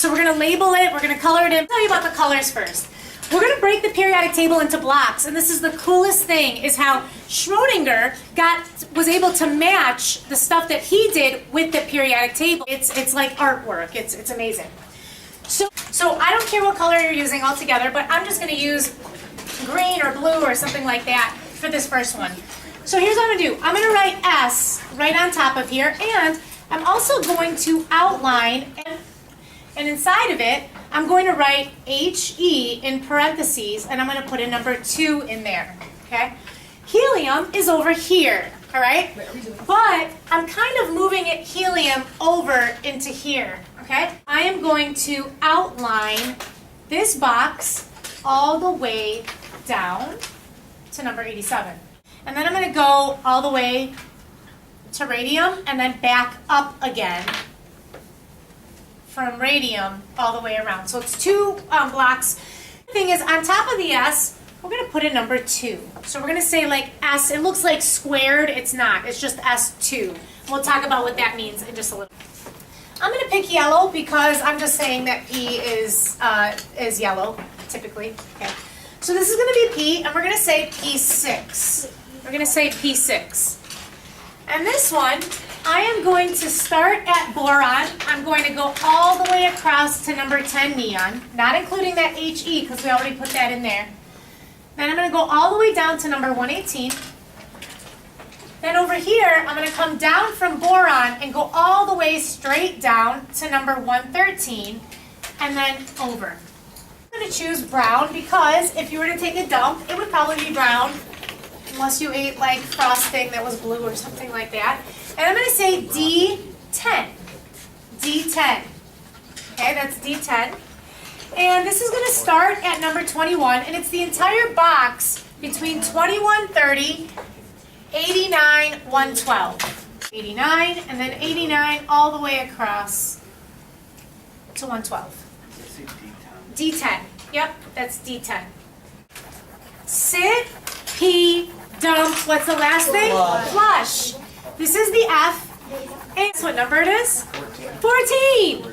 So we're going to label it, we're going to color it in. I'll tell you about the colors first. We're going to break the periodic table into blocks, and this is the coolest thing, is how Schrodinger was able to match the stuff that he did with the periodic table. It's like artwork. It's amazing. So I don't care what color you're using altogether, but I'm just going to use green or blue or something like that for this first one. So here's what I'm going to do. I'm going to write S right on top of here, and I'm also going to outline, and inside of it, I'm going to write HE in parentheses, and I'm going to put a number 2 in there, okay? Helium is over here, all right? But I'm kind of moving helium over into here, okay? I am going to outline this box all the way down to number 87. And then I'm going to go all the way to radium and then back up again from radium all the way around. So it's 2 blocks. The thing is, on top of the S, we're going to put a number 2. So we're going to say like S. It looks like squared. It's not. It's just S2. We'll talk about what that means in just a little. I'm going to pick yellow because I'm just saying that P is yellow, typically. Okay. So this is going to be P, and we're going to say P6. We're going to say P6. And this one, I am going to start at boron. I'm going to go all the way across to number 10 neon, not including that HE because we already put that in there. Then I'm going to go all the way down to number 118. Then over here, I'm going to come down from boron and go all the way straight down to number 113 and then over. I'm going to choose brown because if you were to take a dump, it would probably be brown unless you ate like frosting that was blue or something like that. And I'm going to say D10. D10. Okay, that's D10. And this is going to start at number 21, and it's the entire box between 2130, 89, 112. 89, and then 89 all the way across to 112. D10. Yep, that's D10. Sit, pee, dump. What's the last thing? Flush. This is the F. And guess what number it is? 14.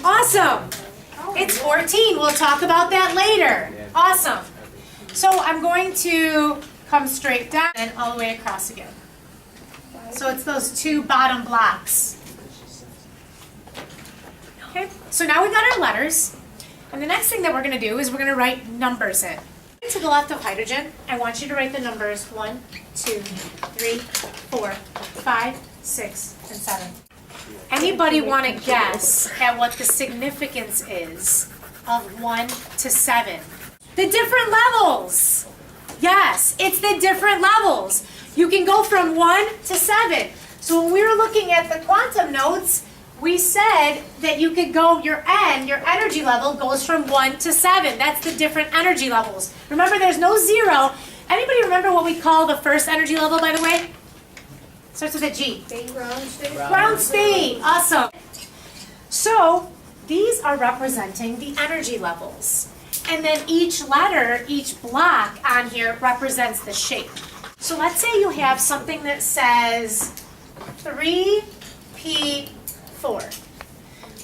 Awesome. It's 14. We'll talk about that later. Awesome. So I'm going to come straight down and all the way across again. So it's those 2 bottom blocks. Okay. So now we've got our letters. And the next thing that we're going to do is we're going to write numbers in. To the left of hydrogen, I want you to write the numbers 1, 2, 3, 4, 5, 6, and 7. Anybody want to guess at what the significance is of 1 to 7? The different levels. Yes, it's the different levels. You can go from 1 to 7. So when we were looking at the quantum notes, we said that you could go, your energy level goes from 1 to 7. That's the different energy levels. Remember, there's no 0. Anybody remember what we call the first energy level, by the way? Starts with a G. Ground state. Ground state. Awesome. So these are representing the energy levels. And then each letter, each block on here represents the shape. So let's say you have something that says 3P4.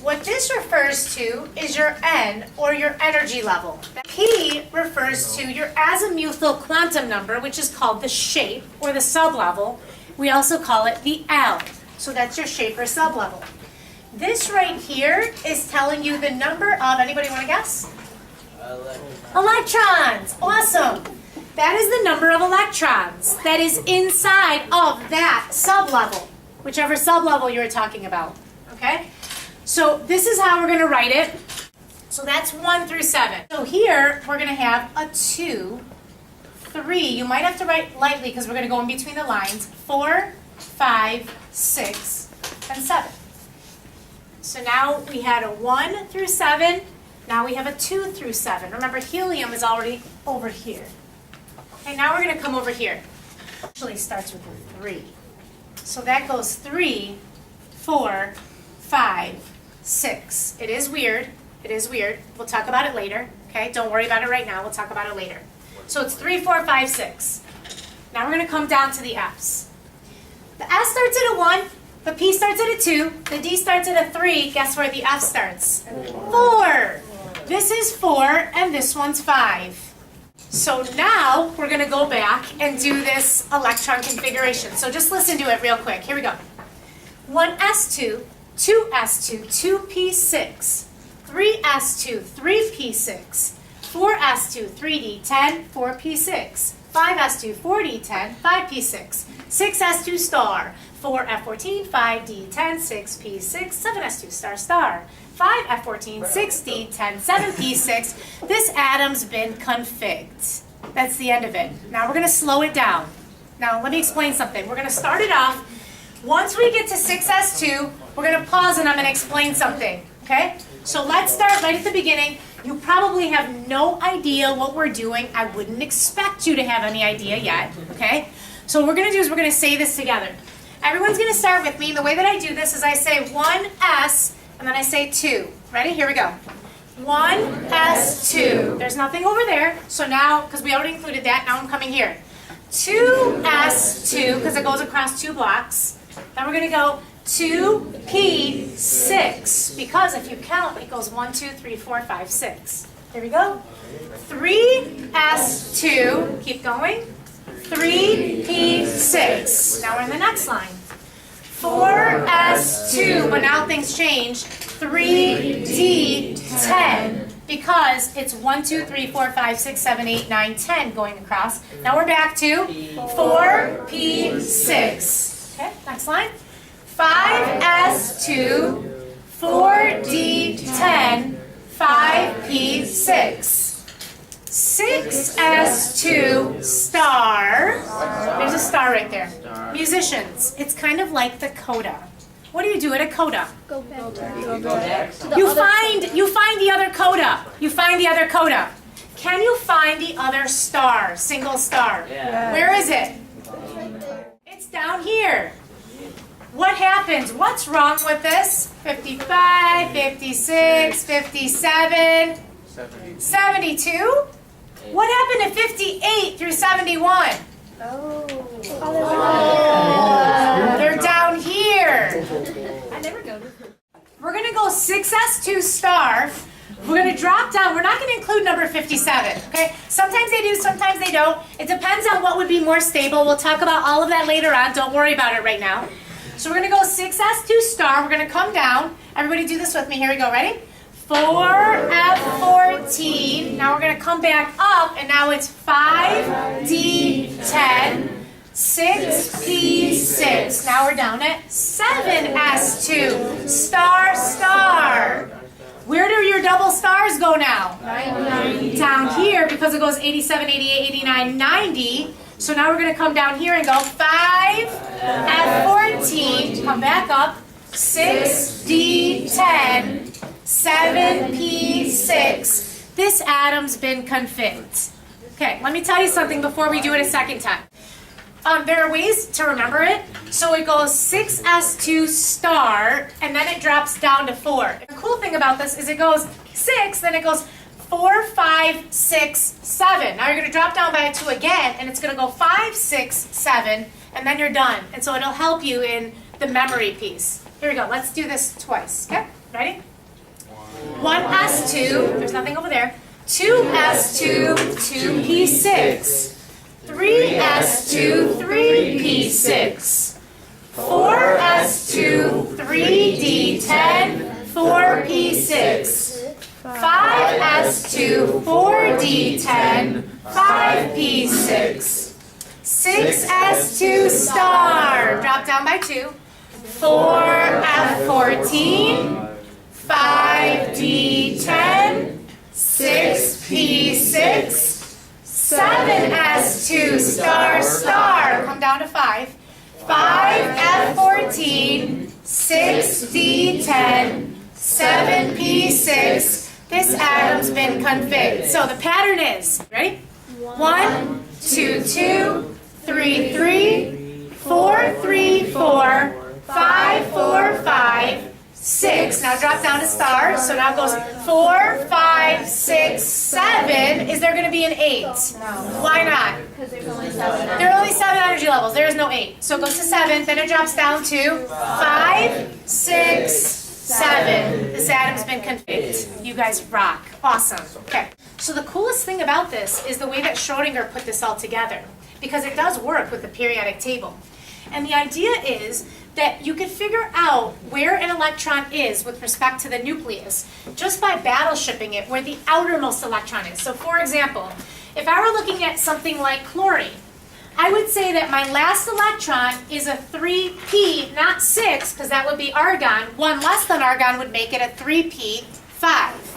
What this refers to is your N, or your energy level. P refers to your azimuthal quantum number, which is called the shape, or the sublevel. We also call it the L. So that's your shape or sublevel. This right here is telling you the number of, anybody want to guess? Electrons. Awesome. That is the number of electrons that is inside of that sublevel, whichever sublevel you were talking about. Okay? So this is how we're going to write it. So that's 1 through 7. So here we're going to have a 2, 3. You might have to write lightly because we're going to go in between the lines. 4, 5, 6, and 7. So now we had a 1 through 7. Now we have a 2 through 7. Remember, helium is already over here. Okay, now we're going to come over here. Actually starts with a 3. So that goes 3, 4, 5, 6. It is weird. It is weird. We'll talk about it later. Okay, don't worry about it right now. We'll talk about it later. So it's 3, 4, 5, 6. Now we're going to come down to the F's. The S starts at a 1. The P starts at a 2, the D starts at a 3. Guess where the F starts? 4. This is 4, and this one's 5. So now we're going to go back and do this electron configuration. So just listen to it real quick. Here we go. 1s2, 2s2, 2p6, 3s2, 3p6, 4s2, 3d10, 4p6, 5s2, 4d10, 5p6, 6s2 star, 4f14, 5d10, 6p6, 7s2 star star, 5f14, 6d10, 7p6. This atom's been configured. That's the end of it. Now we're going to slow it down. Now let me explain something. We're going to start it off. Once we get to 6s2, we're going to pause and I'm going to explain something. Okay? So let's start right at the beginning. You probably have no idea what we're doing. I wouldn't expect you to have any idea yet. Okay? So what we're going to do is we're going to say this together. Everyone's going to start with me. The way that I do this is I say 1s and then I say 2. Ready? Here we go. 1s2. There's nothing over there. So now, because we already included that, now I'm coming here. 2s2, because it goes across 2 blocks. Then we're going to go 2p6, because if you count, it goes 1, 2, 3, 4, 5, 6. Here we go. 3s2, keep going. 3p6. Now we're in the next line. 4s2, but now things change. 3d10, because it's 1, 2, 3, 4, 5, 6, 7, 8, 9, 10 going across. Now we're back to 4p6. Okay, next line. 5s2, 4d10, 5p6. 6s2 star. There's a star right there. Musicians, it's kind of like the coda. What do you do at a coda? Go back to You find the other coda. You find the other coda. Can you find the other star, single star? Yeah. Where is it? It's down here. What happens? What's wrong with this? 55, 56, 57, 72? What happened to 58 through 71? They're down here. I never noticed. We're going to go 6s2 star. We're going to drop down. We're not going to include number 57, okay? Sometimes they do, sometimes they don't. It depends on what would be more stable. We'll talk about all of that later on. Don't worry about it right now. So we're going to go 6s2 star. We're going to come down. Everybody do this with me. Here we go. Ready? 4f14. Now we're going to come back up, and now it's 5d10, 6p6. Now we're down at 7s2 star star. Where do your double stars go now? Down here, because it goes 87, 88, 89, 90. So now we're going to come down here and go 5f14, come back up, 6d10, 7p6. This atom's been configured. Okay, let me tell you something before we do it a second time. There are ways to remember it. So it goes 6s2 star, and then it drops down to 4. The cool thing about this is it goes 6, then it goes 4, 5, 6, 7. Now you're going to drop down by a 2 again, and it's going to go 5, 6, 7, and then you're done. And so it'll help you in the memory piece. Here we go. Let's do this twice. Okay? Ready? 1s2, there's nothing over there. 2s2, 2p6. 3s2, 3p6. 4s2, 3d10, 4p6. 5s2, 4d10, 5p6. 6s2 star, drop down by 2. 4f14, 5d10, 6p6. 7s2 star star, come down to 5. 5f14, 6d10, 7p6. This atom's been configured. So the pattern is, ready? 1, 2, 2, 3, 3, 4, 3, 4, 5, 4, 5, 6. Now drop down to star. So now it goes 4, 5, 6, 7. Is there going to be an 8? No. Why not? Because there's only 7. There are only 7 energy levels. levels. There is no 8. So it goes to 7, then it drops down to 5, 6, 7. This atom's been configured. You guys rock. Awesome. Okay. So the coolest thing about this is the way that Schrodinger put this all together, because it does work with the periodic table. And the idea is that you can figure out where an electron is with respect to the nucleus just by battleshipping it where the outermost electron is. So for example, if I were looking at something like chlorine, I would say that my last electron is a 3p, not 6, because that would be argon. 1 less than argon would make it a 3p5.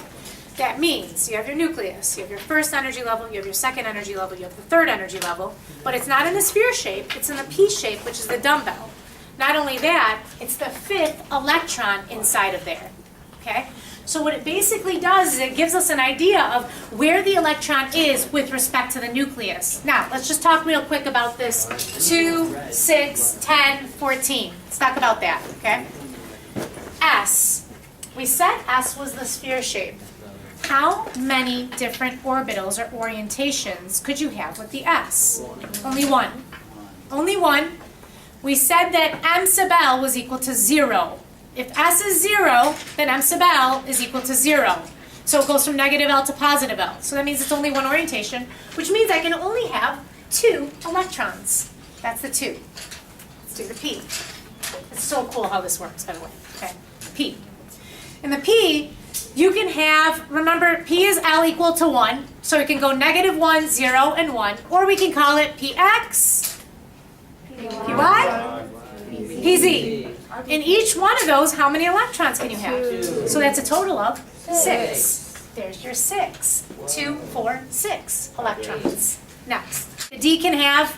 That means you have your nucleus, you have your first energy level, you have your second energy level, you have the third energy level, but it's not in the sphere shape, it's in the p shape, which is the dumbbell. Not only that, it's the 5th electron inside of there, okay? So what it basically does is it gives us an idea of where the electron is with respect to the nucleus. Now, let's just talk real quick about this 2, 6, 10, 14. Let's talk about that, okay? S. We said S was the sphere shape. How many different orbitals or orientations could you have with the S? Only one. Only one. We said that m sub L was equal to 0. If S is 0, then m sub L is equal to 0. So it goes from negative L to positive L. So that means it's only one orientation, which means I can only have 2 electrons. That's the 2. Let's do the P. It's so cool how this works, by the way. Okay, P. In the P, you can have, remember, P is L equal to 1, so it can go negative 1, 0, and 1, or we can call it PX, PY, PZ. In each one of those, how many electrons can you have? So that's a total of 6. There's your 6. 2, 4, 6 electrons. Next. The D can have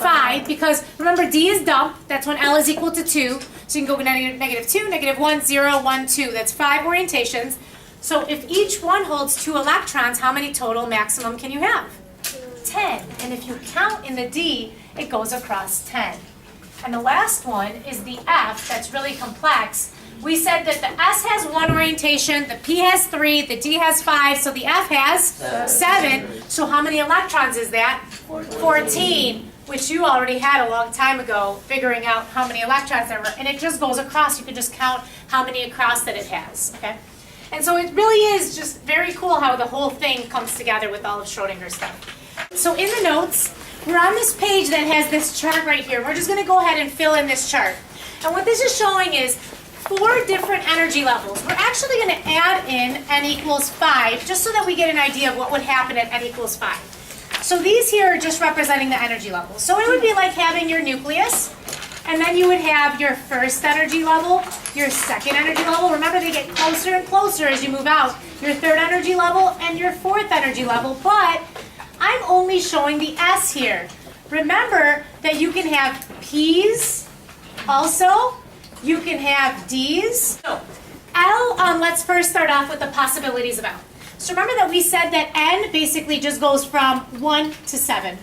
5, because remember, D is dump. That's when L is equal to 2. So you can go negative 2, negative 1, 0, 1, 2. That's 5 orientations. So if each one holds 2 electrons, how many total maximum can you have? 10. And if you count in the D, it goes across 10. And the last one is the F, that's really complex. We said that the S has 1 orientation, the P has 3, the D has 5, so the F has 7. So how many electrons is that? 14, which you already had a long time ago, figuring out how many electrons there were. And it just goes across. You can just count how many across that it has, okay? And so it really is just very cool how the whole thing comes together with all of Schrodinger's stuff. So in the notes, we're on this page that has this chart right here. We're just going to go ahead and fill in this chart. And what this is showing is 4 different energy levels. We're actually going to add in n equals 5, just so that we get an idea of what would happen at n equals 5. So these here are just representing the energy levels. So it would be like having your nucleus, and then you would have your first energy level, your second energy level. Remember, they get closer and closer as you move out. Your third energy level and your fourth energy level. But I'm only showing the S here. Remember that you can have P's also. You can have D's. So L, let's first start off with the possibilities of L. So remember that we said that N basically just goes from 1 to 7.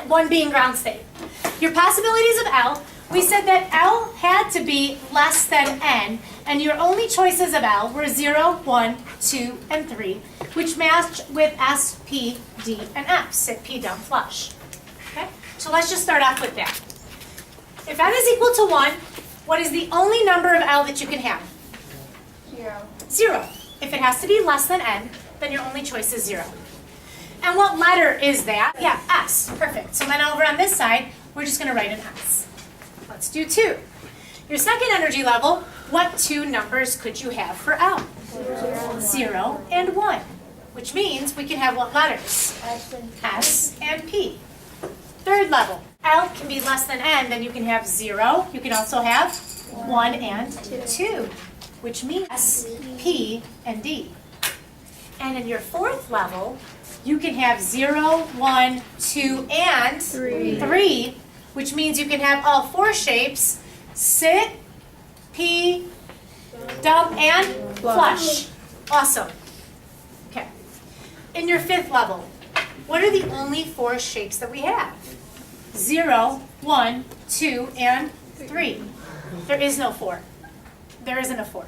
1 being ground state. Your possibilities of L, we said that L had to be less than N, and your only choices of L were 0, 1, 2, and 3, which matched with S, P, D, and F, sit, P, dump, flush. Okay? So let's just start off with that. If N is equal to 1, what is the only number of L that you can have? 0. 0. If it has to be less than N, then your only choice is 0. And what letter is that? Yeah, S. Perfect. So then over on this side, we're just going to write an S. Let's do 2. Your second energy level, what 2 numbers could you have for L? 0 and 1. Which means we can have what letters? S and P. Third level, L can be less than N, then you can have 0. You can also have 1 and 2. Which means S, P, and D. And in your fourth level, you can have 0, 1, 2, and 3, which means you can have all 4 shapes: sit, pee, dump, and flush. Awesome. Okay. In your fifth level, what are the only 4 shapes that we have? 0, 1, 2, and 3. There is no 4. There isn't a 4.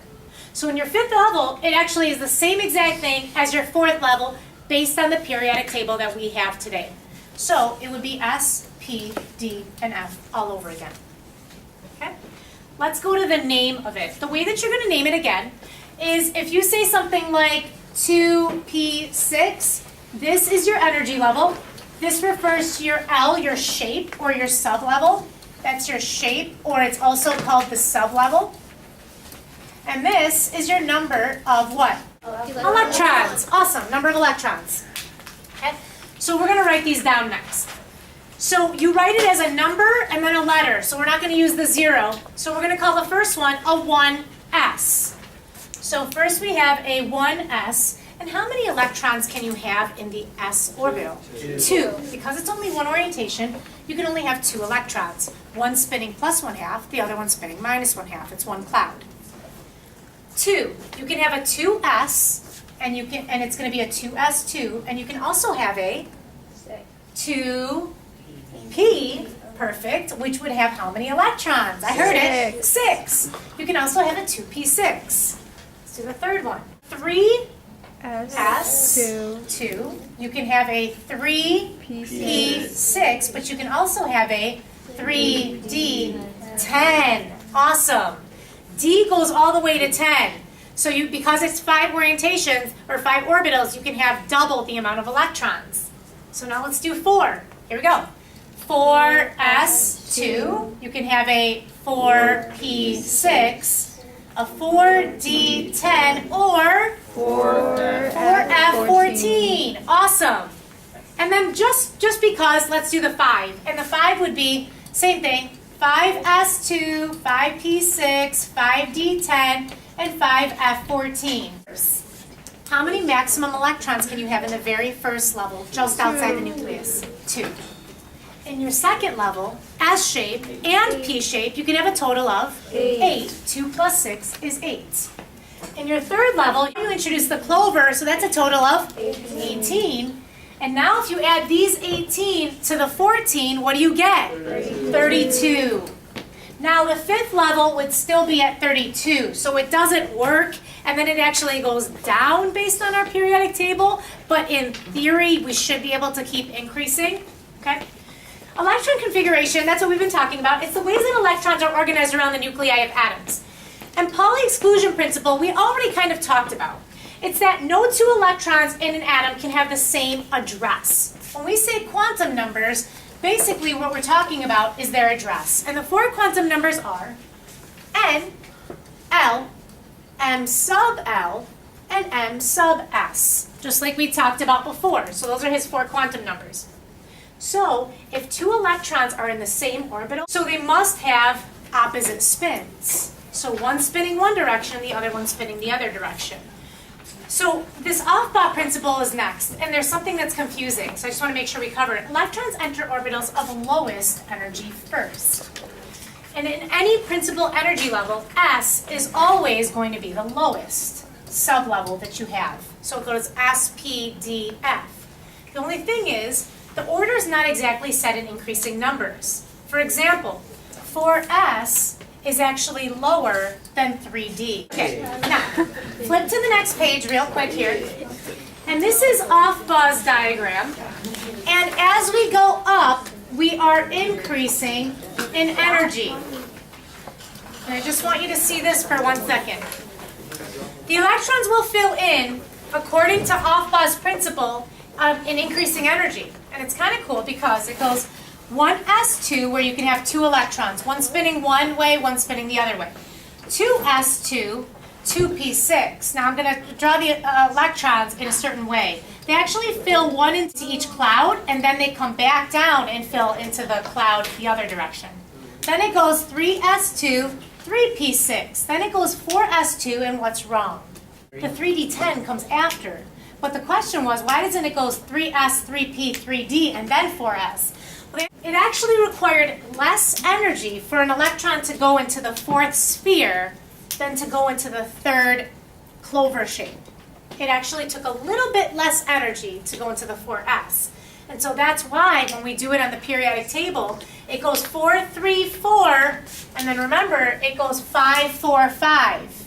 So in your fifth level, it actually is the same exact thing as your fourth level based on the periodic table that we have today. So it would be S, P, D, and F all over again. Okay? Let's go to the name of it. The way that you're going to name it again is if you say something like 2P6, this is your energy level. This refers to your L, your shape, or your sublevel. That's your shape, or it's also called the sublevel. And this is your number of what? Electrons. Awesome, number of electrons. Okay? So we're going to write these down next. So you write it as a number and then a letter. So we're not going to use the 0. So we're going to call the first one a 1s. So first we have a 1s. And how many electrons can you have in the s orbital? 2. Because it's only one orientation, you can only have 2 electrons. One spinning plus 1/2, the other one spinning minus 1/2. It's one cloud. 2. You can have a 2s, and it's going to be a 2s2, and you can also have a 2p, perfect, which would have how many electrons? I heard it. 6. You can also have a 2p6. Let's do the third one. 3s2. You can have a 3p6, but you can also have a 3d10. Awesome. D goes all the way to 10. So because it's 5 orientations, or 5 orbitals, you can have double the amount of electrons. So now let's do 4. Here we go. 4s2. You can have a 4p6, a 4d10, or 4f14. Awesome. And then just because, let's do the 5. And the 5 would be, same thing, 5s2, 5p6, 5d10, and 5f14. How many maximum electrons can you have in the very first level, just outside the nucleus? 2. In your second level, S shape and P shape, you can have a total of 8. 2 plus 6 is 8. In your third level, you introduce the clover, so that's a total of 18. And now if you add these 18 to the 14, what do you get? 32. Now the fifth level would still be at 32, so it doesn't work, and then it actually goes down based on our periodic table, but in theory, we should be able to keep increasing, okay? Electron configuration, that's what we've been talking about. It's the ways that electrons are organized around the nuclei of atoms. And Pauli exclusion principle, we already kind of talked about. It's that no 2 electrons in an atom can have the same address. When we say quantum numbers, basically what we're talking about is their address. And the 4 quantum numbers are N, L, M sub L, and M sub S, just like we talked about before. So those are his 4 quantum numbers. So if 2 electrons are in the same orbital, so they must have opposite spins. So one spinning one direction, the other one spinning the other direction. So this Aufbau principle is next, and there's something that's confusing, so I just want to make sure we cover it. Electrons enter orbitals of lowest energy first. And in any principal energy level, S is always going to be the lowest sublevel that you have. So it goes S, P, D, F. The only thing is, the order is not exactly set in increasing numbers. For example, 4S is actually lower than 3D. Okay, now, flip to the next page real quick here. And this is Aufbau's diagram. And as we go up, we are increasing in energy. And I just want you to see this for 1 second. The electrons will fill in, according to Aufbau's principle, in increasing energy. And it's kind of cool because it goes 1s2, where you can have 2 electrons, one spinning one way, one spinning the other way. 2s2, 2p6. Now I'm going to draw the electrons in a certain way. They actually fill one into each cloud, and then they come back down and fill into the cloud the other direction. Then it goes 3s2, 3p6. Then it goes 4s2, and what's wrong? The 3d10 comes after. But the question was, why doesn't it go 3s, 3p, 3d, and then 4s? It actually required less energy for an electron to go into the 4th sphere than to go into the 3rd clover shape. It actually took a little bit less energy to go into the 4s. And so that's why when we do it on the periodic table, it goes 4, 3, 4, and then remember, it goes 5, 4, 5.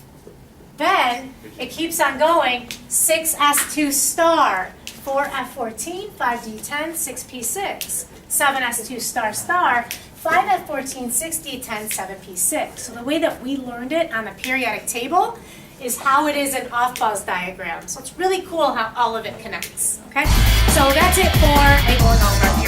Then it keeps on going 6s2 star, 4f14, 5d10, 6p6. 7s2 star star, 5f14, 60, 10, 7p6. So the way that we learned it on the periodic table is how it is an off-buzz diagram. So it's really cool how all of it connects, okay? So that's it for a going over